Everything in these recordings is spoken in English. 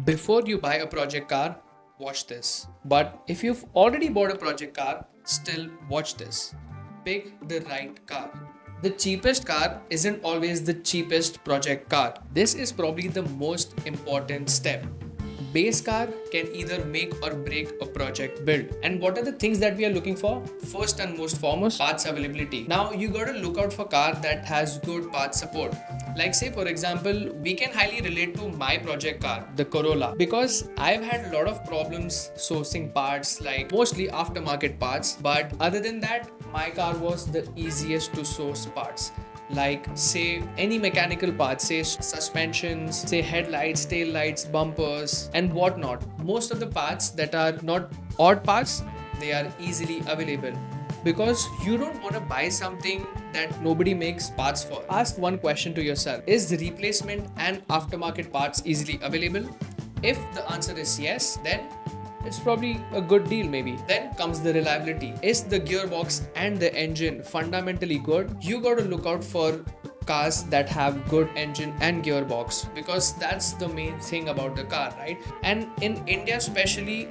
Before you buy a project car, watch this. But if you've already bought a project car, still watch this. Pick the right car. The cheapest car isn't always the cheapest project car. This is probably the most important step. Base car can either make or break a project build. And what are the things that we are looking for? First and most foremost, parts availability. Now you gotta look out for car that has good parts support. Like say for example, we can highly relate to my project car, the Corolla, because I've had a lot of problems sourcing parts, like mostly aftermarket parts. But other than that, my car was the easiest to source parts, like say any mechanical parts, say suspensions, say headlights, tail lights, bumpers and whatnot. Most of the parts that are not odd parts, they are easily available, because you don't want to buy something that nobody makes parts for. Ask one question to yourself: is the replacement and aftermarket parts easily available? If the answer is yes, then it's probably a good deal maybe. Then comes the reliability. Is the gearbox and the engine fundamentally good? You got to look out for cars that have good engine and gearbox, because that's the main thing about the car, right? And in India especially,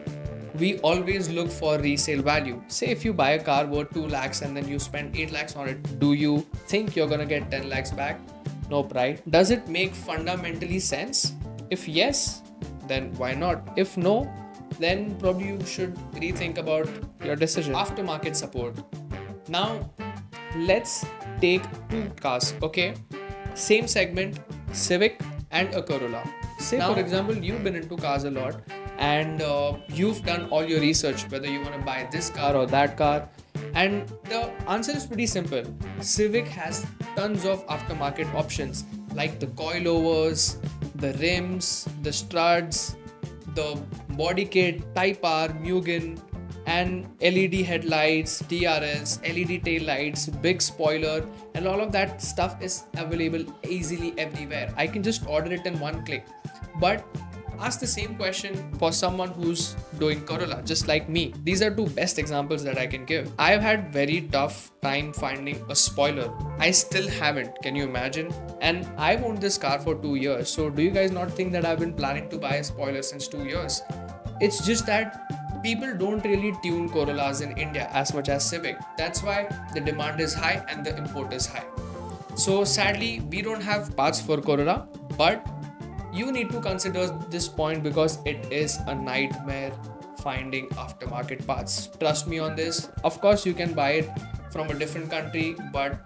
we always look for resale value. Say if you buy a car worth 2 lakhs and then you spend 8 lakhs on it, do you think you're gonna get 10 lakhs back? Nope, right? Does it make fundamentally sense? If yes, then why not? If no, then probably you should rethink about your decision. Aftermarket support. Now, let's take two cars, okay? Same segment, Civic and a Corolla. Say now, for example, you've been into cars a lot and you've done all your research whether you want to buy this car or that car. And the answer is pretty simple. Civic has tons of aftermarket options like the coilovers, the rims, the struts, the body kit, Type R, Mugen, and LED headlights, TRS, LED tail lights, big spoiler, and all of that stuff is available easily everywhere. I can just order it in one click. But ask the same question for someone who's doing Corolla, just like me. These are two best examples that I can give. I've had very tough time finding a spoiler. I still haven't, can you imagine? And I've owned this car for 2 years. So do you guys not think that I've been planning to buy a spoiler since 2 years? It's just that people don't really tune Corollas in India as much as Civic. That's why the demand is high and the import is high. So sadly, we don't have parts for Corolla, but you need to consider this point because it is a nightmare finding aftermarket parts. Trust me on this. Of course, you can buy it from a different country, but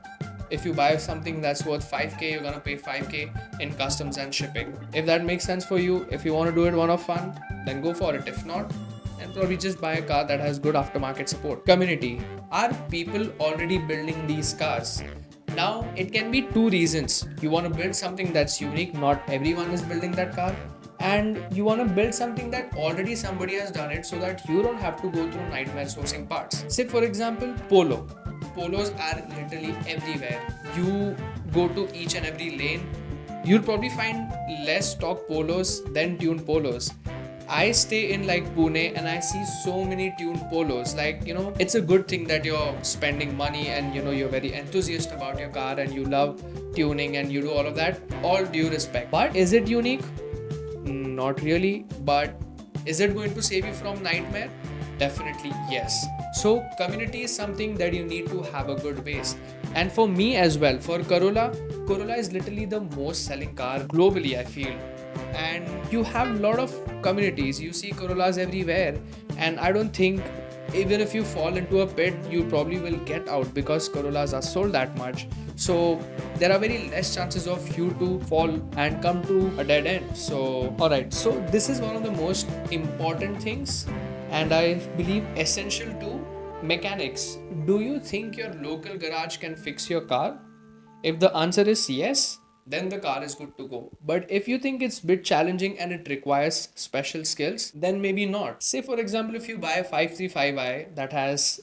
if you buy something that's worth 5k, you're gonna pay 5k in customs and shipping. If that makes sense for you, if you want to do it one-off fun, then go for it. If not, then probably just buy a car that has good aftermarket support. Community. Are people already building these cars? Now, it can be two reasons. You want to build something that's unique, not everyone is building that car. And you want to build something that already somebody has done it so that you don't have to go through nightmare sourcing parts. Say for example, Polo. Polos are literally everywhere. You go to each and every lane, you'll probably find less stock Polos than tuned Polos. I stay in like Pune and I see so many tuned Polos. Like, it's a good thing that you're spending money and you're very enthusiastic about your car and you love tuning and you do all of that. All due respect. But is it unique? Not really. But is it going to save you from nightmare? Definitely yes. So community is something that you need to have a good base. And for me as well, for Corolla is literally the most selling car globally, I feel. And you have a lot of communities. You see Corollas everywhere, and I don't think even if you fall into a pit, you probably will get out because Corollas are sold that much. So there are very less chances of you to fall and come to a dead end. So alright, so this is one of the most important things, and I believe essential to mechanics. Do you think your local garage can fix your car? If the answer is yes, then the car is good to go. But if you think it's a bit challenging and it requires special skills, then maybe not. Say for example, if you buy a 535i that has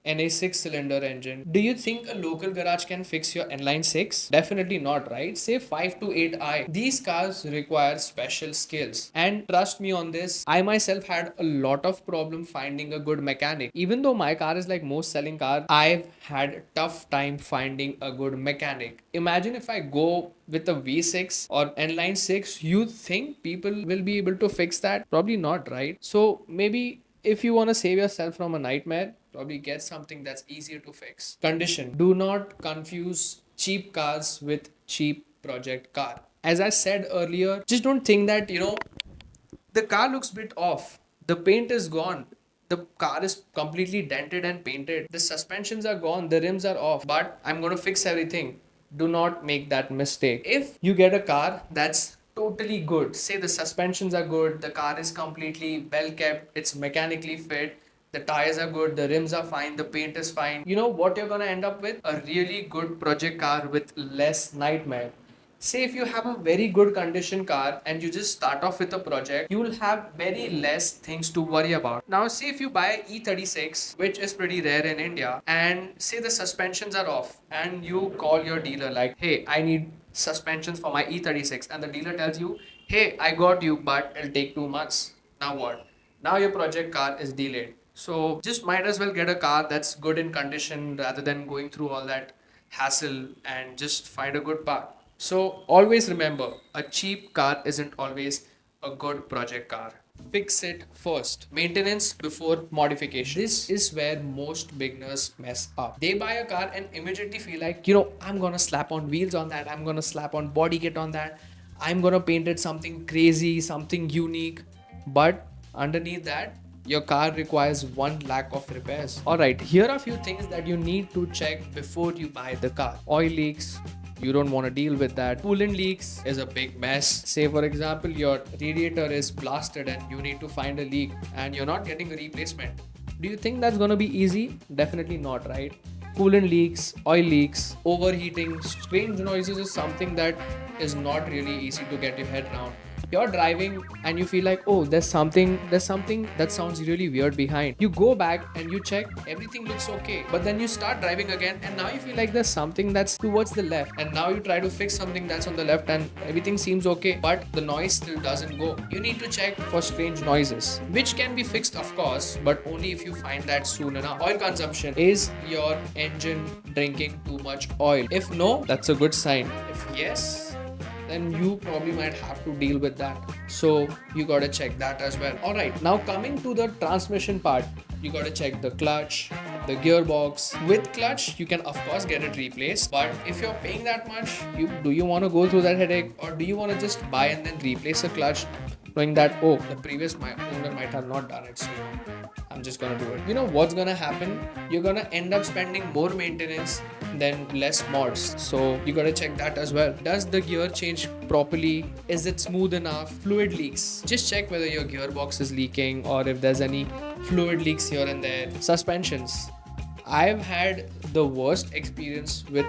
NA 6-cylinder engine. Do you think a local garage can fix your inline 6? Definitely not, right? Say 5 to 8i. These cars require special skills. And trust me on this, I myself had a lot of problem finding a good mechanic. Even though my car is like most selling car, I've had a tough time finding a good mechanic. Imagine if I go with a V6 or inline 6, you think people will be able to fix that? Probably not, right? So maybe if you want to save yourself from a nightmare, probably get something that's easier to fix. Condition. Do not confuse cheap cars with cheap project car. As I said earlier, just don't think that, the car looks a bit off. The paint is gone. The car is completely dented and painted. The suspensions are gone. The rims are off. But I'm going to fix everything. Do not make that mistake. If you get a car that's totally good, say the suspensions are good, the car is completely well kept, it's mechanically fit, the tires are good, the rims are fine, the paint is fine. You know what you're going to end up with? A really good project car with less nightmare. Say if you have a very good condition car and you just start off with a project, you will have very less things to worry about. Now, say if you buy a E36, which is pretty rare in India, and say the suspensions are off, and you call your dealer like, hey, I need suspensions for my E36, and the dealer tells you, hey, I got you, but it'll take 2 months. Now what? Now your project car is delayed. So just might as well get a car that's good in condition rather than going through all that hassle and just find a good part. So always remember, a cheap car isn't always a good project car. Fix it first. Maintenance before modification. This is where most beginners mess up. They buy a car and immediately feel like, I'm gonna slap on wheels on that, I'm gonna slap on body kit on that, I'm gonna paint it something crazy, something unique. But underneath that, your car requires 1 lakh of repairs. Alright, here are a few things that you need to check before you buy the car. Oil leaks, you don't want to deal with that. Coolant leaks is a big mess. Say for example, your radiator is blasted and you need to find a leak and you're not getting a replacement. Do you think that's going to be easy? Definitely not, right? Coolant leaks, oil leaks, overheating, strange noises is something that is not really easy to get your head around. You're driving and you feel like, oh, there's something that sounds really weird behind. You go back and you check, everything looks okay. But then you start driving again and now you feel like there's something that's towards the left. And now you try to fix something that's on the left and everything seems okay, but the noise still doesn't go. You need to check for strange noises, which can be fixed, of course, but only if you find that soon enough. Oil consumption. Is your engine drinking too much oil? If no, that's a good sign. If yes, then you probably might have to deal with that. So you gotta check that as well. Alright, now coming to the transmission part, you gotta check the clutch, the gearbox. With clutch, you can of course get it replaced, but if you're paying that much, do you want to go through that headache, or do you want to just buy and then replace a clutch, knowing that, oh, the previous owner might have not done it, so I'm just gonna do it. You know what's gonna happen? You're gonna end up spending more maintenance than less mods. So you gotta check that as well. Does the gear change properly? Is it smooth enough? Fluid leaks. Just check whether your gearbox is leaking or if there's any fluid leaks here and there. Suspensions. I've had the worst experience with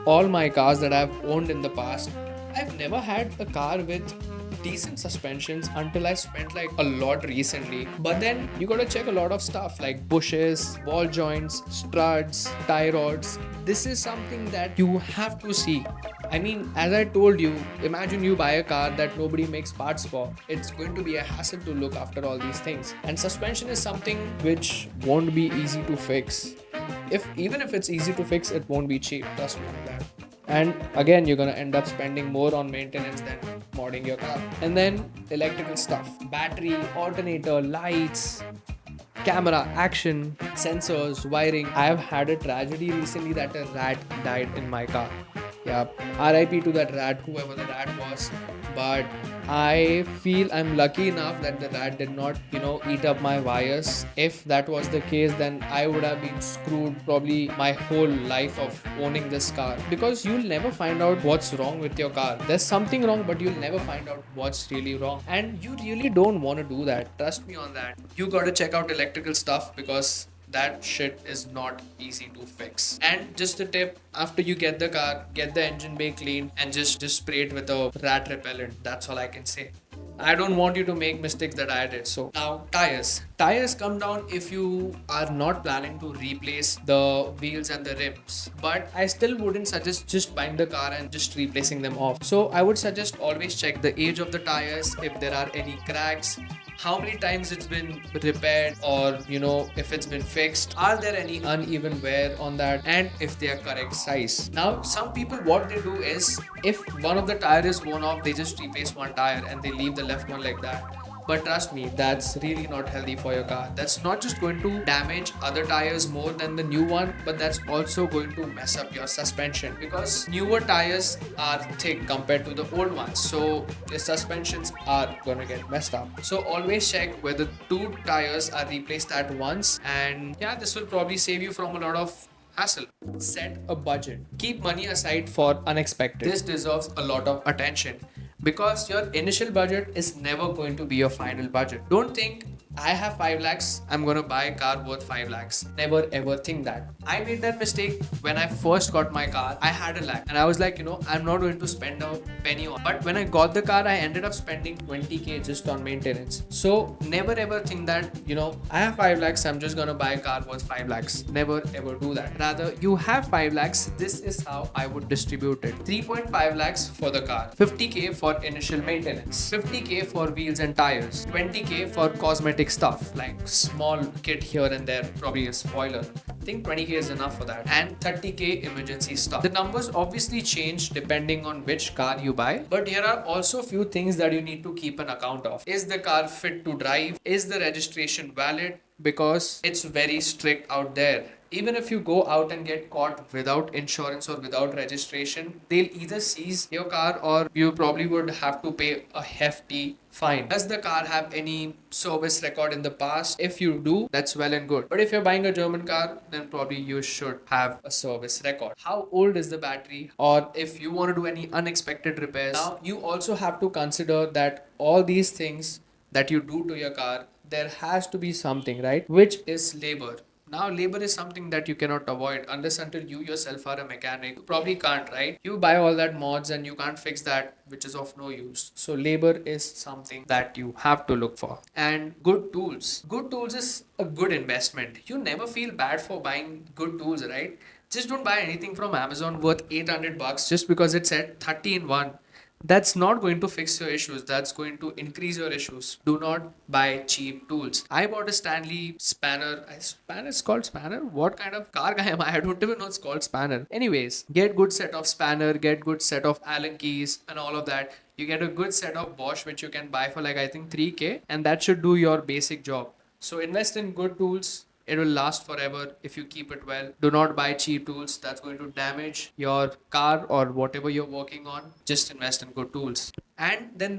all my cars that I've owned in the past. I've never had a car with decent suspensions until I spent like a lot recently. But then you gotta check a lot of stuff like bushes, ball joints, struts, tie rods. This is something that you have to see. I mean, as I told you, imagine you buy a car that nobody makes parts for. It's going to be a hassle to look after all these things. And suspension is something which won't be easy to fix. Even if it's easy to fix, it won't be cheap. Trust me on that. And again, you're gonna end up spending more on maintenance than modding your car. And then electrical stuff, battery, alternator, lights, camera, action, sensors, wiring. I have had a tragedy recently that a rat died in my car. Yeah, RIP to that rat, whoever the rat was. But I feel I'm lucky enough that the rat did not, eat up my wires. If that was the case, then I would have been screwed probably my whole life of owning this car. Because you'll never find out what's wrong with your car. There's something wrong, but you'll never find out what's really wrong. And you really don't want to do that. Trust me on that. You gotta check out electrical stuff because that shit is not easy to fix. And just a tip, after you get the car, get the engine bay cleaned and just spray it with a rat repellent. That's all I can say. I don't want you to make mistakes that I did. So now tires. Tires come down if you are not planning to replace the wheels and the rims. But I still wouldn't suggest just buying the car and just replacing them off. So I would suggest always check the age of the tires, if there are any cracks, how many times it's been repaired, or if it's been fixed, are there any uneven wear on that, and if they are correct size. Now some people, what they do is, if one of the tire is worn off, they just replace one tire and they leave the left one like that. But trust me, that's really not healthy for your car. That's not just going to damage other tires more than the new one, but that's also going to mess up your suspension, because newer tires are thick compared to the old ones. So the suspensions are going to get messed up. So always check whether two tires are replaced at once. And yeah, this will probably save you from a lot of hassle. Set a budget. Keep money aside for unexpected. This deserves a lot of attention, because your initial budget is never going to be your final budget. Don't think I have 5 lakhs, I'm gonna buy a car worth 5 lakhs. Never ever think that. I made that mistake when I first got my car. I had a lakh and I was like, I'm not going to spend a penny on. But when I got the car, I ended up spending 20k just on maintenance. So never ever think that, I have 5 lakhs, I'm just gonna buy a car worth 5 lakhs. Never ever do that. Rather, you have 5 lakhs, this is how I would distribute it. 3.5 lakhs for the car, 50k for initial maintenance, 50k for wheels and tires, 20k for cosmetic stuff like small kit here and there, probably a spoiler. I think 20k is enough for that, and 30k emergency stuff. The numbers obviously change depending on which car you buy, but here are also few things that you need to keep an account of. Is the car fit to drive? Is the registration valid? Because it's very strict out there. Even if you go out and get caught without insurance or without registration, they'll either seize your car or you probably would have to pay a hefty fine. Does the car have any service record in the past? If you do, that's well and good. But if you're buying a German car, then probably you should have a service record. How old is the battery? Or if you want to do any unexpected repairs. Now, you also have to consider that all these things that you do to your car, there has to be something, right? Which is labor. Now, labor is something that you cannot avoid unless until you yourself are a mechanic. You probably can't, right? You buy all that mods and you can't fix that, which is of no use. So labor is something that you have to look for. And good tools. Good tools is a good investment. You never feel bad for buying good tools, right? Just don't buy anything from Amazon worth 800 bucks just because it said 30 in 1. That's not going to fix your issues. That's going to increase your issues. Do not buy cheap tools. I bought a Stanley spanner. Spanner is called spanner? What kind of car guy am I? I don't even know it's called spanner. Anyways, get good set of spanner, get good set of Allen keys and all of that. You get a good set of Bosch, which you can buy for like I think 3k, and that should do your basic job. So invest in good tools. It will last forever if you keep it well. Do not buy cheap tools. That's going to damage your car or whatever you're working on. Just invest in good tools. And then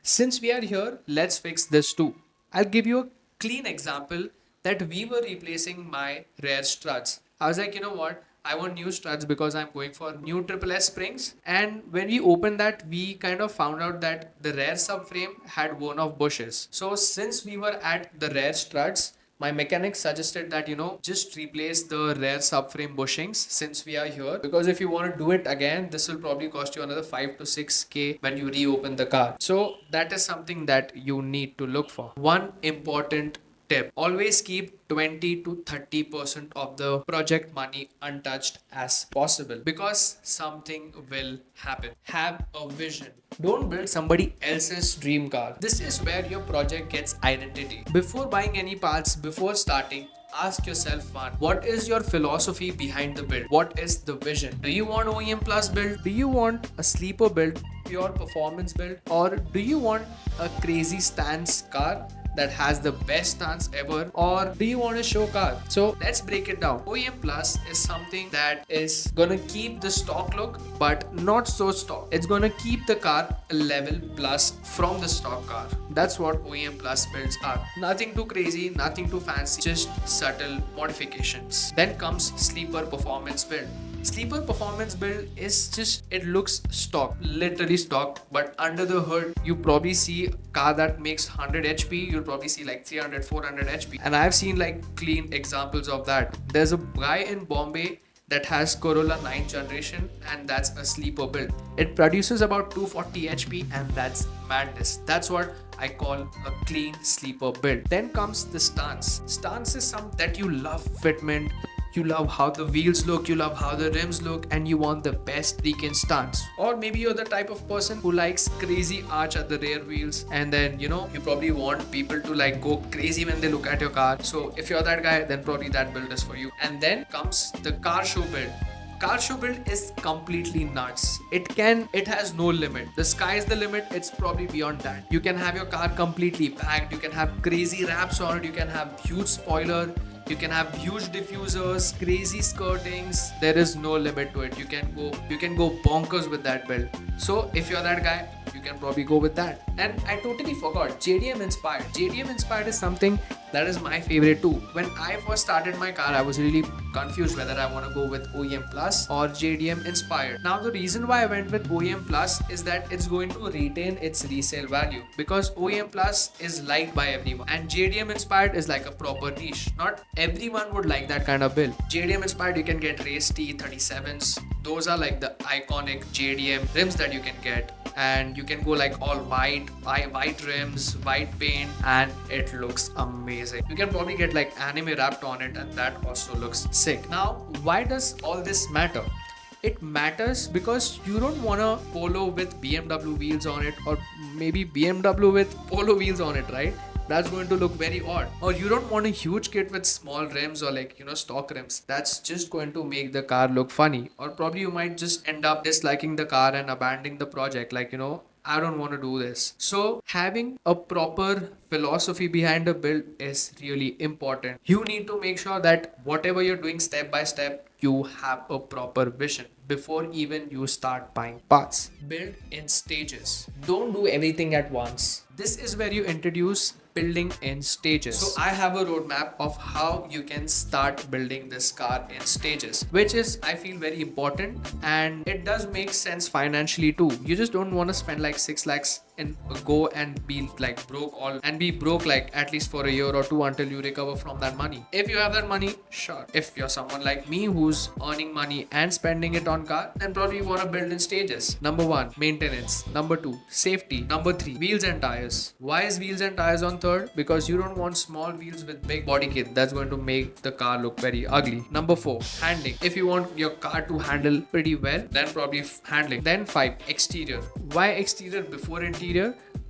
since we are here, let's fix this too. I'll give you a clean example that we were replacing my rear struts. I was like, you know what? I want new struts because I'm going for new Triple S springs. And when we opened that, we kind of found out that the rear subframe had worn off bushes. So since we were at the rear struts, my mechanic suggested that, just replace the rear subframe bushings since we are here. Because if you want to do it again, this will probably cost you another 5 to 6k when you reopen the car. So that is something that you need to look for. One important tip: always keep 20 to 30% of the project money untouched as possible, because something will happen. Have a vision. Don't build somebody else's dream car. This is where your project gets identity. Before buying any parts, before starting, ask yourself one: what is your philosophy behind the build? What is the vision? Do you want OEM plus build? Do you want a sleeper build, pure performance build? Or do you want a crazy stance car that has the best stance ever? Or do you want a show car? So let's break it down. OEM Plus is something that is gonna keep the stock look, but not so stock. It's gonna keep the car a level plus from the stock car. That's what OEM Plus builds are. Nothing too crazy, nothing too fancy, just subtle modifications. Then comes Sleeper Performance build. Sleeper Performance build is just, it looks stock, literally stock, but under the hood you probably see a car that makes 100 HP, you'll probably see like 300, 400 HP. And I've seen like clean examples of that. There's a guy in Bombay, that has Corolla 9th generation, and that's a sleeper build. It produces about 240 HP, and that's madness. That's what I call a clean sleeper build. Then comes the stance. Stance is something that you love fitment, you love how the wheels look, you love how the rims look, and you want the best freaking stance. Or maybe you're the type of person who likes crazy arch at the rear wheels, and then you probably want people to like go crazy when they look at your car. So if you're that guy, then probably that build is for you. And then comes the car show build. Car show build is completely nuts. It has no limit. The sky is the limit. It's probably beyond that. You can have your car completely packed. You can have crazy wraps on it. You can have huge spoiler. You can have huge diffusers, crazy skirtings. There is no limit to it. You can go bonkers with that build. So if you're that guy, you can probably go with that. And I totally forgot, JDM inspired. JDM inspired is something that is my favorite too. When I first started my car, I was really confused whether I want to go with OEM Plus or JDM inspired. Now the reason why I went with OEM Plus is that it's going to retain its resale value, because OEM Plus is liked by everyone and JDM inspired is like a proper niche. Not everyone would like that kind of build. JDM inspired, you can get race T37s. Those are like the iconic JDM rims that you can get, and you can go like all white rims, white paint, and it looks amazing. You can probably get like anime wrapped on it, and that also looks sick. Now, why does all this matter? It matters because you don't want a Polo with BMW wheels on it, or maybe BMW with Polo wheels on it, right? That's going to look very odd. Or you don't want a huge kit with small rims or like stock rims. That's just going to make the car look funny. Or probably you might just end up disliking the car and abandoning the project, like I don't want to do this. So having a proper philosophy behind a build is really important. You need to make sure that whatever you're doing step by step, you have a proper vision before even you start buying parts. Build in stages. Don't do everything at once. This is where you introduce building in stages. So I have a roadmap of how you can start building this car in stages, which is I feel very important, and it does make sense financially too. You just don't want to spend like 6 lakhs and go and be like broke like at least for a year or two until you recover from that money. If you have that money, sure. If you're someone like me who's earning money and spending it on car, then probably you want to build in stages. Number 1, maintenance. Number 2, safety. Number 3, wheels and tires. Why is wheels and tires on third? Because you don't want small wheels with big body kit. That's going to make the car look very ugly. Number 4, handling. If you want your car to handle pretty well, then probably handling. Then 5, exterior. Why exterior before interior?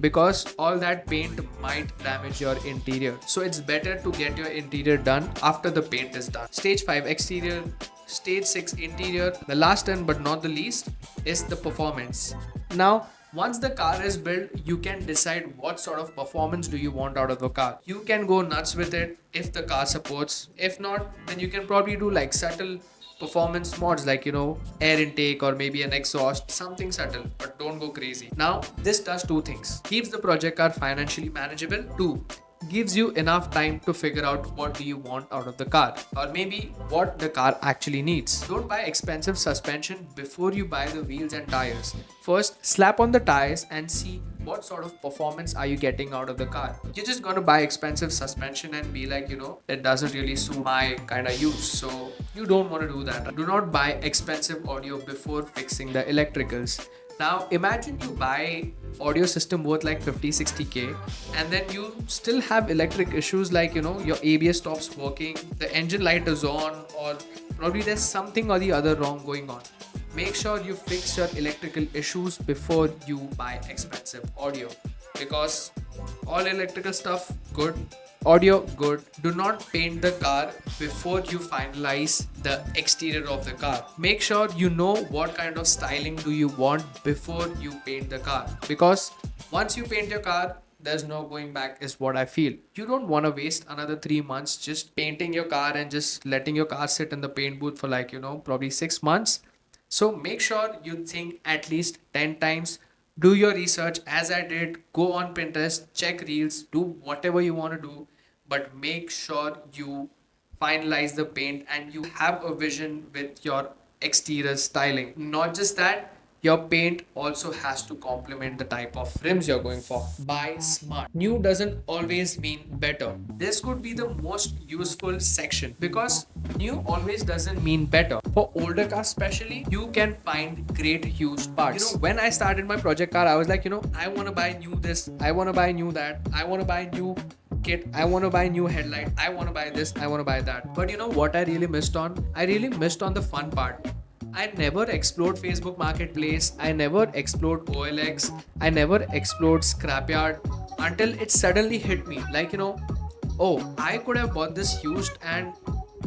Because all that paint might damage your interior. So it's better to get your interior done after the paint is done. Stage 5, exterior. Stage 6, interior. The last and but not the least is the performance. Now, once the car is built, you can decide what sort of performance do you want out of the car. You can go nuts with it if the car supports. If not, then you can probably do like subtle performance mods like air intake or maybe an exhaust, something subtle, but don't go crazy. Now this does 2 things: keeps the project car financially manageable. 2, gives you enough time to figure out what do you want out of the car, or maybe what the car actually needs. Don't buy expensive suspension before you buy the wheels and tires. First, slap on the tires and see what sort of performance are you getting out of the car. You're just gonna buy expensive suspension and be like, it doesn't really suit my kind of use. So you don't want to do that. Do not buy expensive audio before fixing the electricals. Now imagine you buy audio system worth like 50-60k, and then you still have electric issues like your ABS stops working, the engine light is on, or probably there's something or the other wrong going on. Make sure you fix your electrical issues before you buy expensive audio, because all electrical stuff good, audio good. Do not paint the car before you finalize the exterior of the car. Make sure you know what kind of styling do you want before you paint the car, because once you paint your car, there's no going back is what I feel. You don't want to waste another 3 months just painting your car and just letting your car sit in the paint booth for like probably 6 months. So make sure you think at least 10 times. Do your research as I did. Go on Pinterest, check reels, do whatever you want to do, but make sure you finalize the paint and you have a vision with your exterior styling. Not just that, Your paint also has to complement the type of rims you're going for. Buy smart. New doesn't always mean better. This could be the most useful section because new always doesn't mean better. For older cars especially, you can find great used parts. When I started my project car, I was like, I want to buy new this, I want to buy new that, I want to buy new kit, I want to buy new headlight, I want to buy this, I want to buy that. But you know what I really missed on? I really missed on the fun part. I never explored Facebook Marketplace. I never explored OLX. I never explored Scrapyard until it suddenly hit me. Like, oh, I could have bought this used and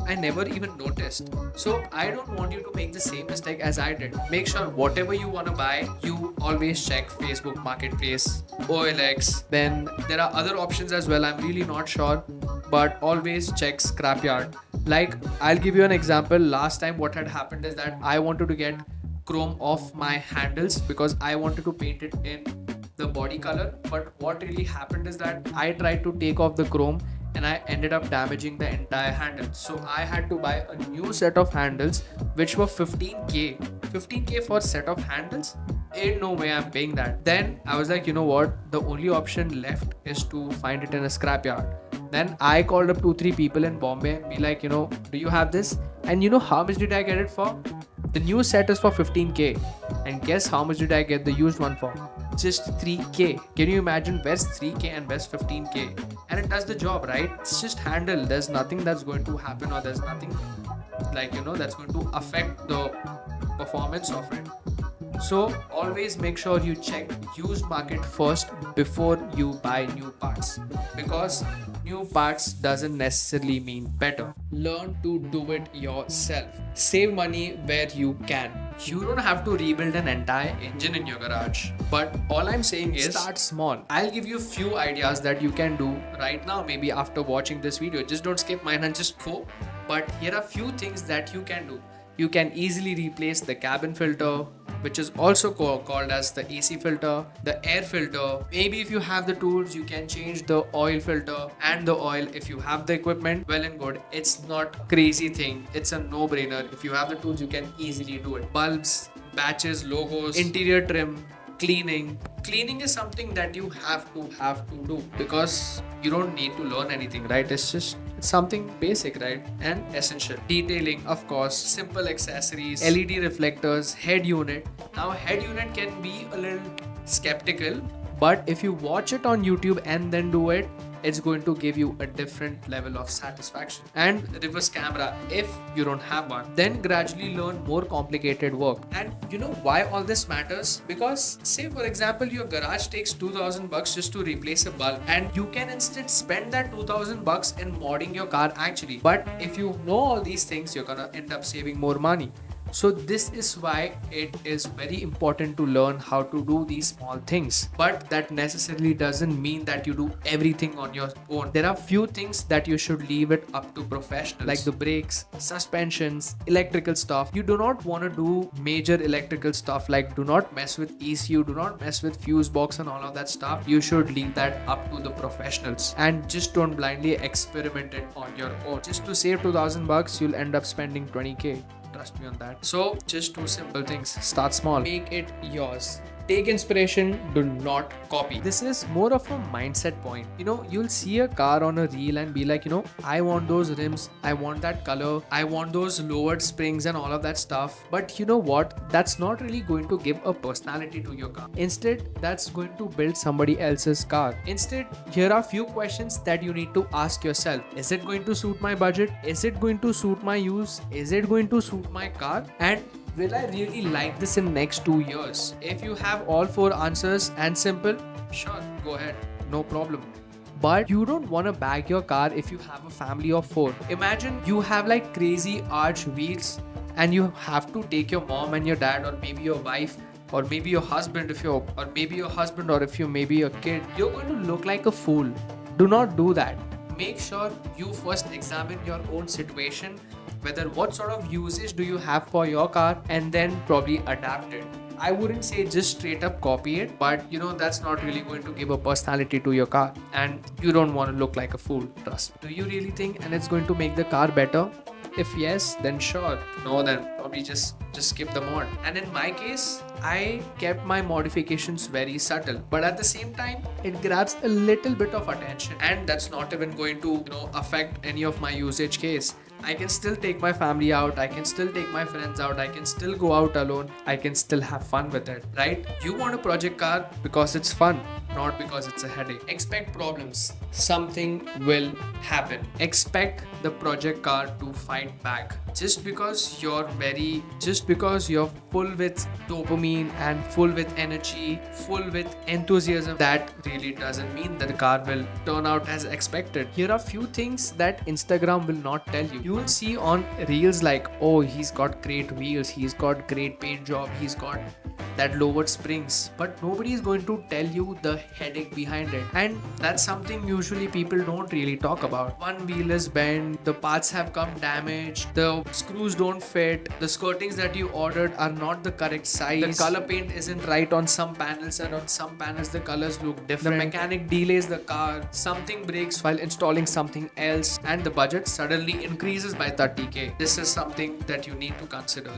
I never even noticed. So I don't want you to make the same mistake as I did. Make sure whatever you want to buy, you always check Facebook Marketplace, OLX. Then there are other options as well. I'm really not sure, but always check Scrapyard. Like, I'll give you an example. Last time what had happened is that I wanted to get chrome off my handles because I wanted to paint it in the body color. But what really happened is that I tried to take off the chrome and I ended up damaging the entire handle. So I had to buy a new set of handles which were 15k. 15k for a set of handles? Ain't no way I'm paying that. Then I was like, you know what? The only option left is to find it in a scrapyard. Then I called up 2-3 people in Bombay and be like, do you have this? And you know how much did I get it for? The new set is for 15k. And guess how much did I get the used one for? Just 3k. Can you imagine where's 3k and where's 15k? And it does the job, right? It's just handle. There's nothing that's going to happen or there's nothing like, that's going to affect the performance of it. So always make sure you check used market first before you buy new parts, because new parts doesn't necessarily mean better. Learn to do it yourself. Save money where you can. You don't have to rebuild an entire engine in your garage, but all I'm saying is start small. I'll give you a few ideas that you can do right now, maybe after watching this video. Just don't skip mine and just go. But here are few things that you can do. You can easily replace the cabin filter, which is also called as the AC filter, the air filter. Maybe if you have the tools, you can change the oil filter and the oil. If you have the equipment, well and good. It's not crazy thing. It's a no-brainer. If you have the tools, you can easily do it. Bulbs, batches, logos, interior trim, cleaning. Cleaning is something that you have to do because you don't need to learn anything, right? It's something basic, right? And essential. Detailing, of course, simple accessories, LED reflectors, head unit. Now head unit can be a little skeptical, but if you watch it on YouTube and then do it, it's going to give you a different level of satisfaction. And reverse camera, if you don't have one, then gradually learn more complicated work. And you know why all this matters? Because say for example, your garage takes $2,000 just to replace a bulb, and you can instead spend that $2,000 in modding your car actually. But if you know all these things, you're gonna end up saving more money. So this is why it is very important to learn how to do these small things. But that necessarily doesn't mean that you do everything on your own. There are few things that you should leave it up to professionals, like the brakes, suspensions, electrical stuff. You do not want to do major electrical stuff, like do not mess with ECU, do not mess with fuse box and all of that stuff. You should leave that up to the professionals and just don't blindly experiment it on your own. Just to save $2,000, you'll end up spending 20k. Trust me on that. So just two simple things. Start small. Make it yours. Take inspiration, do not copy. This is more of a mindset point. You'll see a car on a reel and be like, I want those rims, I want that color, I want those lowered springs and all of that stuff. But you know what? That's not really going to give a personality to your car. Instead, that's going to build somebody else's car. Instead, here are few questions that you need to ask yourself. Is it going to suit my budget? Is it going to suit my use? Is it going to suit my car? And will I really like this in next 2 years? If you have all 4 answers and simple, sure, go ahead, no problem. But you don't want to bag your car if you have a family of 4. Imagine you have like crazy arch wheels and you have to take your mom and your dad, or maybe your wife, or maybe your husband or if you maybe a kid. You're going to look like a fool. Do not do that. Make sure you first examine your own situation, whether what sort of usage do you have for your car, and then probably adapt it. I wouldn't say just straight up copy it, but that's not really going to give a personality to your car, and you don't want to look like a fool. Trust me. Do you really think and it's going to make the car better? If yes, then sure. No, then probably just skip the mod. And in my case, I kept my modifications very subtle, but at the same time, it grabs a little bit of attention, and that's not even going to affect any of my usage case. I can still take my family out, I can still take my friends out, I can still go out alone, I can still have fun with it, right? You want a project car because it's fun, not because it's a headache. Expect problems. Something will happen. Expect the project car to fight back. Just because you're full with dopamine and full with energy, full with enthusiasm, that really doesn't mean that the car will turn out as expected. Here are few things that Instagram will not tell you. You will see on reels like, oh, he's got great wheels, he's got great paint job, he's got that lowered springs, but nobody is going to tell you the headache behind it, and that's something usually people don't really talk about. One wheel is bent, the parts have come damaged, the screws don't fit, the skirtings that you ordered are not the correct size, the color paint isn't right on some panels, and on some panels the colors look different, the mechanic delays the car, something breaks while installing something else, and the budget suddenly increases by 30k. This is something that you need to consider,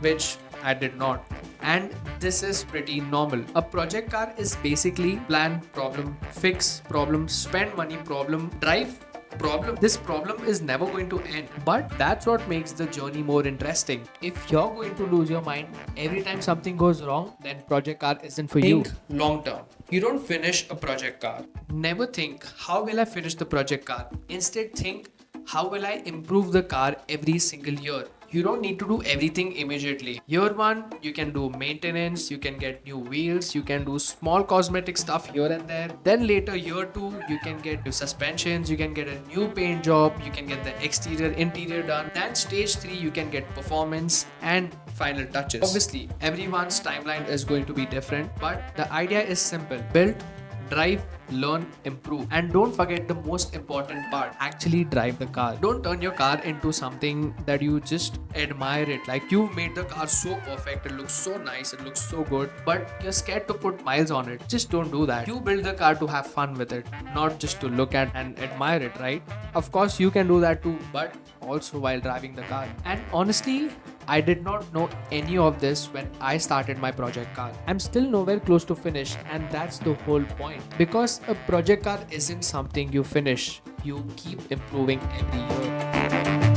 which I did not. And this is pretty normal. A project car is basically plan, problem, fix, problem, spend money, problem, drive, problem. This problem is never going to end, but that's what makes the journey more interesting. If you're going to lose your mind every time something goes wrong, then project car isn't for you. Think long term. You don't finish a project car. Never think, how will I finish the project car? Instead think, how will I improve the car every single year? You don't need to do everything immediately. Year one, you can do maintenance, you can get new wheels, you can do small cosmetic stuff here and there. Then later, year two, you can get new suspensions, you can get a new paint job, you can get the exterior, interior done. Then stage three, you can get performance and final touches. Obviously, everyone's timeline is going to be different, but the idea is simple. Build, drive, learn, improve, and don't forget the most important part, actually drive the car. Don't turn your car into something that you just admire it, like you've made the car so perfect, it looks so nice, it looks so good, but you're scared to put miles on it. Just don't do that. You build the car to have fun with it, not just to look at and admire it, right? Of course you can do that too, but also while driving the car. And honestly, I did not know any of this when I started my project car. I'm still nowhere close to finish, and that's the whole point. Because a project car isn't something you finish, you keep improving every year.